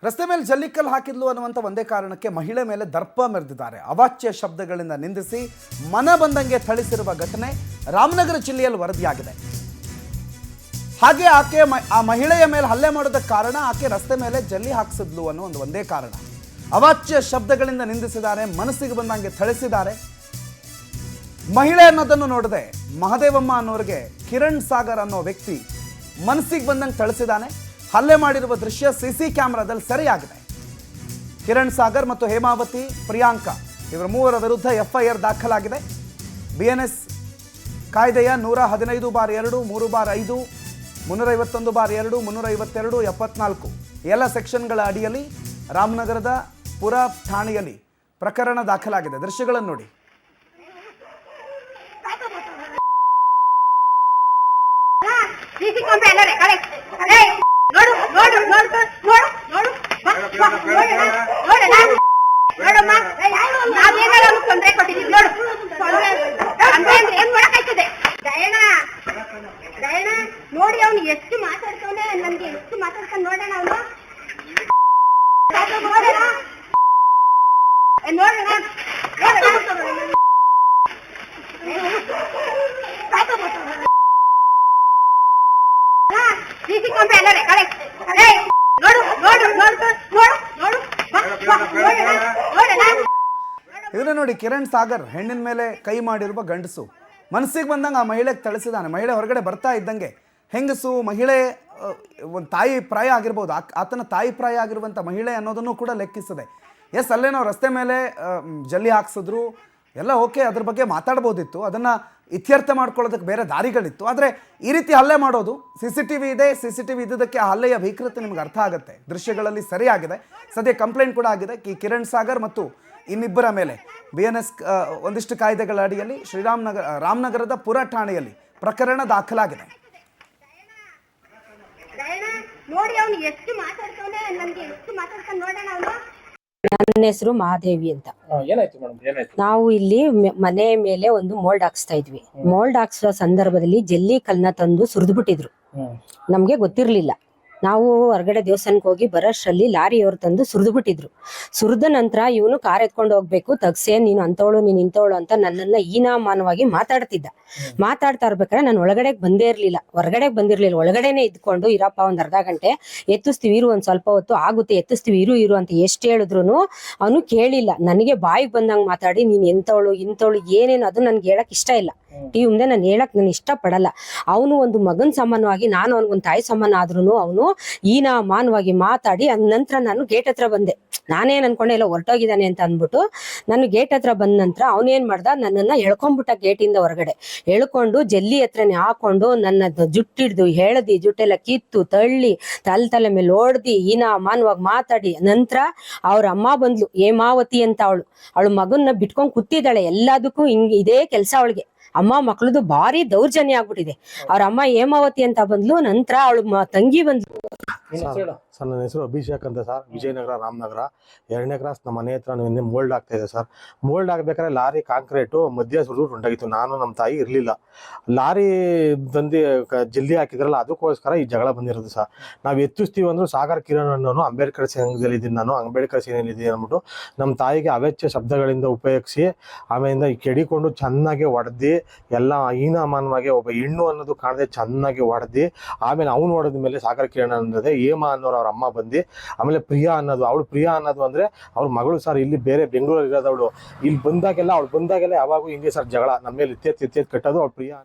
ರಸ್ತೆ ಮೇಲೆ ಜಲ್ಲಿಕಲ್ಲು ಹಾಕಿದ್ಲು ಅನ್ನುವಂಥ ಒಂದೇ ಕಾರಣಕ್ಕೆ ಮಹಿಳೆ ಮೇಲೆ ದರ್ಪ ಮೆರೆದಿದ್ದಾರೆ. ಅವಾಚ್ಯ ಶಬ್ದಗಳಿಂದ ನಿಂದಿಸಿ ಮನ ಬಂದಂಗೆ ಥಳಿಸಿರುವ ಘಟನೆ ರಾಮನಗರ ಜಿಲ್ಲೆಯಲ್ಲಿ ವರದಿಯಾಗಿದೆ. ಹಾಗೆ ಆಕೆ ಆ ಮಹಿಳೆಯ ಮೇಲೆ ಹಲ್ಲೆ ಮಾಡೋದಕ್ಕೆ ಕಾರಣ ಆಕೆ ರಸ್ತೆ ಮೇಲೆ ಜಲ್ಲಿ ಹಾಕಿಸಿದ್ಲು ಅನ್ನೋ ಒಂದು ಒಂದೇ ಕಾರಣ. ಅವಾಚ್ಯ ಶಬ್ದಗಳಿಂದ ನಿಂದಿಸಿದ್ದಾರೆ, ಮನಸ್ಸಿಗೆ ಬಂದಂಗೆ ಥಳಿಸಿದ್ದಾರೆ. ಮಹಿಳೆ ಅನ್ನೋದನ್ನು ನೋಡದೆ ಮಹದೇವಮ್ಮ ಅನ್ನೋರಿಗೆ ಕಿರಣ್ ಸಾಗರ್ ಅನ್ನೋ ವ್ಯಕ್ತಿ ಮನಸ್ಸಿಗೆ ಬಂದಂಗೆ ಥಳಿಸಿದ್ದಾನೆ. ಹಲ್ಲೆ ಮಾಡಿರುವ ದೃಶ್ಯ ಸಿಸಿ ಕ್ಯಾಮೆರಾದಲ್ಲಿ ಸೆರೆಯಾಗಿದೆ. ಕಿರಣ್ ಸಾಗರ್ ಮತ್ತು ಹೇಮಾವತಿ ಪ್ರಿಯಾಂಕಾ ಇವರ ಮೂವರ ವಿರುದ್ಧ ಎಫ್ಐಆರ್ ದಾಖಲಾಗಿದೆ. BNS ಕಾಯ್ದೆಯ 115/2, 3/5, 351/2, 352, 74 ಎಲ್ಲ ಸೆಕ್ಷನ್ಗಳ ಅಡಿಯಲ್ಲಿ ರಾಮನಗರದ ಪುರ ಠಾಣೆಯಲ್ಲಿ ಪ್ರಕರಣ ದಾಖಲಾಗಿದೆ. ದೃಶ್ಯಗಳನ್ನು ನೋಡಿ. ನೋಡಿ ಅವನು ಎಷ್ಟು ಮಾತಾಡ್ತಾನೆ, ನನ್ಗೆ ಎಷ್ಟು ಮಾತಾಡ್ತಾನೆ ನೋಡೋಣ. ಅವನು ಇದನ್ನ ನೋಡಿ, ಕಿರಣ್ ಸಾಗರ್ ಹೆಣ್ಣಿನ ಮೇಲೆ ಕೈ ಮಾಡಿರುವ ಗಂಡಸು ಮನಸ್ಸಿಗೆ ಬಂದಂಗೆ ಆ ಮಹಿಳೆಗೆ ಥಳಿಸಿದಾನೆ. ಮಹಿಳೆ ಹೊರಗಡೆ ಬರ್ತಾ ಇದ್ದಂಗೆ ಹೆಂಗಸು ಮಹಿಳೆ ಒಂದು ತಾಯಿ ಪ್ರಾಯ ಆಗಿರ್ಬೋದು, ಆತನ ತಾಯಿ ಪ್ರಾಯ ಆಗಿರುವಂಥ ಮಹಿಳೆ ಅನ್ನೋದನ್ನು ಕೂಡ ಲೆಕ್ಕಿಸಿದೆ. ಎಸ್, ಅಲ್ಲೇ ನಾವು ರಸ್ತೆ ಮೇಲೆ ಜಲ್ಲಿ ಹಾಕ್ಸಿದ್ರು ಎಲ್ಲ ಓಕೆ, ಅದ್ರ ಬಗ್ಗೆ ಮಾತಾಡ್ಬೋದಿತ್ತು, ಅದನ್ನು ಇತ್ಯರ್ಥ ಮಾಡ್ಕೊಳ್ಳೋದಕ್ಕೆ ಬೇರೆ ದಾರಿಗಳಿತ್ತು. ಆದರೆ ಈ ರೀತಿ ಹಲ್ಲೆ ಮಾಡೋದು, CCTV ಇದೆ, CCTV ಇದ್ದದಕ್ಕೆ ಆ ಹಲ್ಲೆಯ ಭೀಕರತೆ ನಿಮ್ಗೆ ಅರ್ಥ ಆಗುತ್ತೆ. ದೃಶ್ಯಗಳಲ್ಲಿ ಸರಿಯಾಗಿದೆ. ಸದ್ಯ ಕಂಪ್ಲೇಂಟ್ ಕೂಡ ಆಗಿದೆ. ಈ ಕಿರಣ್ ಸಾಗರ್ ಮತ್ತು ಇನ್ನಿಬ್ಬರ ಮೇಲೆ BNS ಒಂದಿಷ್ಟು ಕಾಯ್ದೆಗಳ ಅಡಿಯಲ್ಲಿ ರಾಮನಗರದ ಪುರ ಠಾಣೆಯಲ್ಲಿ ಪ್ರಕರಣ ದಾಖಲಾಗಿದೆ. ನೋಡಿ ಅವನು ಎಷ್ಟು ಮಾತಾಡ್ತಾನೆ, ನನ್ಗೆ ಎಷ್ಟು ಮಾತಾಡ್ತಾನೆ ನೋಡೋಣ. ಅವನು ನನ್ನ ಹೆಸರು ಮಹಾದೇವಿ ಅಂತ. ನಾವು ಇಲ್ಲಿ ಮನೆ ಮೇಲೆ ಒಂದು ಮೋಲ್ಡ್ ಹಾಕ್ಸ್ತಾ ಇದ್ವಿ. ಮೋಲ್ಡ್ ಹಾಕ್ಸೋ ಸಂದರ್ಭದಲ್ಲಿ ಜಲ್ಲಿ ಕಲ್ನ ತಂದು ಸುರಿದು ಬಿಟ್ಟಿದ್ರು. ನಮ್ಗೆ ಗೊತ್ತಿರ್ಲಿಲ್ಲ. ನಾವು ಹೊರಗಡೆ ದೇವಸ್ಥಾನಕ್ಕೆ ಹೋಗಿ ಬರೋಷ್ಟರಲ್ಲಿ ಲಾರಿಯವರು ತಂದು ಸುರಿದು ಬಿಟ್ಟಿದ್ರು. ಸುರಿದ ನಂತರ ಇವನು ಕಾರ್ ಎತ್ಕೊಂಡು ಹೋಗ್ಬೇಕು, ತಗ್ಸೆ, ನೀನು ಅಂತವಳು, ನೀನು ಇಂಥವಳು ಅಂತ ನನ್ನನ್ನ ಹೀನಾಮಾನವಾಗಿ ಮಾತಾಡ್ತಿದ್ದ. ಮಾತಾಡ್ತಾ ಇರ್ಬೇಕಾದ್ರೆ ನಾನು ಒಳಗಡೆಗೆ ಬಂದೇ ಇರ್ಲಿಲ್ಲ, ಹೊರಗಡೆಗೆ ಬಂದಿರ್ಲಿಲ್ಲ. ಒಳಗಡೆನೆ ಇದ್ಕೊಂಡು ಇರಪ್ಪ ಒಂದ್ ಅರ್ಧ ಗಂಟೆ ಎತ್ತಿಸ್ತೀವಿ ಇರು, ಒಂದ್ ಸ್ವಲ್ಪ ಹೊತ್ತು ಆಗುತ್ತೆ ಎತ್ತಿಸ್ತೀವಿ ಇರು ಅಂತ ಎಷ್ಟು ಹೇಳಿದ್ರು ಅವನು ಕೇಳಿಲ್ಲ. ನನಗೆ ಬಾಯಿಗೆ ಬಂದಂಗೆ ಮಾತಾಡಿ ನೀನ್ ಎಂತವಳು ಇಂಥವಳು ಏನೇನು ಅದು ನನ್ಗೆ ಹೇಳಕ್ ಇಷ್ಟ ಇಲ್ಲ. ಮುಂದೆ ನಾನು ಹೇಳಕ್ ನಾನು ಇಷ್ಟ ಪಡಲ್ಲ. ಅವನು ಒಂದು ಮಗನ್ ಸಮಾನವಾಗಿ, ನಾನು ಅವನಿಗೊಂದು ತಾಯಿ ಸಮಾನ ಆದ್ರೂ ಅವನು ಹೀನಾಮಾನವಾಗಿ ಮಾತಾಡಿ ಅದ್ ನಂತರ ನಾನು ಗೇಟ್ ಹತ್ರ ಬಂದೆ. ನಾನೇನ್ ಅನ್ಕೊಂಡೆ ಎಲ್ಲ ಹೊರಟೋಗಿದ್ದಾನೆ ಅಂತ ಅಂದ್ಬಿಟ್ಟು ನಾನು ಗೇಟ್ ಹತ್ರ ಬಂದ ನಂತರ ಅವನೇನ್ ಮಾಡ್ದ, ನನ್ನನ್ನ ಎಳ್ಕೊಂಡ್ಬಿಟ್ಟ ಗೇಟಿಂದ ಹೊರಗಡೆ. ಎಳ್ಕೊಂಡು ಜಲ್ಲಿ ಹತ್ರನೇ ಹಾಕೊಂಡು ನನ್ನ ಜುಟ್ಟಿಡ್ದು ಹೇಳ್ದಿ, ಜುಟ್ಟೆಲ್ಲ ಕಿತ್ತು ತಳ್ಳಿ ತಲೆ ಮೇಲೆ ಹೊಡ್ದಿ ಹೀನಾಮಾನವಾಗಿ ಮಾತಾಡಿ ನಂತರ ಅವ್ರ ಅಮ್ಮ ಬಂದ್ಲು, ಹೇಮಾವತಿ ಅಂತ. ಅವಳು ಮಗನ್ನ ಬಿಟ್ಕೊಂಡ್ ಕೂತಿದ್ದಾಳೆ. ಎಲ್ಲದಕ್ಕೂ ಇದೇ ಕೆಲ್ಸ ಅವಳಿಗೆ. ಅಮ್ಮ ಮಕ್ಳದು ಭಾರಿ ದೌರ್ಜನ್ಯ ಆಗ್ಬಿಟ್ಟಿದೆ. ಅವ್ರ ಅಮ್ಮ ಹೇಮಾವತಿ ಅಂತ ಬಂದ್ಲು, ನಂತರ ಅವಳು ತಂಗಿ ಬಂದ್ಲು. ಸರ್ ನನ್ನ ಹೆಸರು ಅಭಿಷೇಕ್ ಅಂತ ಸರ್, ವಿಜಯನಗರ ರಾಮನಗರ 2ನೇ ಕ್ರಾಸ್. ನಮ್ಮ ಮನೆ ಹತ್ರ ಮೋಲ್ಡ್ ಆಗ್ತಾ ಇದೆ ಸರ್. ಮೋಲ್ಡ್ ಆಗ್ಬೇಕಾದ್ರೆ ಲಾರಿ ಕಾಂಕ್ರೀಟು ಮಧ್ಯ ಸುರಿದು ಹೊಂಟಾಗಿತ್ತು. ನಾನು ನಮ್ಮ ತಾಯಿ ಇರಲಿಲ್ಲ. ಲಾರಿ ಬಂದು ಜಲ್ಲಿ ಹಾಕಿದ್ರಲ್ಲ, ಅದಕ್ಕೋಸ್ಕರ ಈ ಜಗಳ ಬಂದಿರೋದು ಸರ್. ನಾವು ಎತ್ತಿಸ್ತೀವಿ ಅಂದ್ರು ಸಾಗರ್ ಕಿರಣ್ ಅನ್ನೋನು ಅಂಬೇಡ್ಕರ್ ಸಂಘದಲ್ಲಿ ಇದ್ದೀನಿ, ನಾನು ಅಂಬೇಡ್ಕರ್ ಸೇನೆಯಲ್ಲಿ ಇದ್ದೀನಿ ಅಂದ್ಬಿಟ್ಟು ನಮ್ಮ ತಾಯಿಗೆ ಅವೆಚ್ಚ ಶಬ್ದಗಳಿಂದ ಉಪಯೋಗಿಸಿ ಆಮೇಲಿಂದ ಕೆಡಿಕೊಂಡು ಚೆನ್ನಾಗಿ ಹೊಡೆದು ಎಲ್ಲ ಹೀನಾಮಾನವಾಗಿ ಒಬ್ಬ ಹೆಣ್ಣು ಅನ್ನೋದು ಕಾಣದೆ ಚೆನ್ನಾಗಿ ಹೊಡೆದು ಆಮೇಲೆ ಅವ್ನು ಹೊಡೆದ ಮೇಲೆ ಸಾಗರ್ ಕಿರಣ್ ಅನ್ನೋದೇ ಹೇಮಾ ಅನ್ನೋರು ಅವ್ರ ಅಮ್ಮ ಬಂದು ಆಮೇಲೆ ಪ್ರಿಯಾ ಅನ್ನೋದು, ಅವಳು ಪ್ರಿಯಾ ಅನ್ನೋದು ಅಂದ್ರೆ ಅವ್ರ ಮಗಳು ಸರ್. ಇಲ್ಲಿ ಬೇರೆ ಬೆಂಗಳೂರಲ್ಲಿ ಇರೋದವಳು. ಇಲ್ಲಿ ಬಂದಾಗೆಲ್ಲ ಯಾವಾಗೂ ಹಿಂಗೆ ಸರ್ ಜಗಳ ನಮ್ಮ ಮೇಲೆ ಇತ್ತೆತ್ತು ಕಟ್ಟೋದು ಅವ್ಳು ಪ್ರಿಯಾ.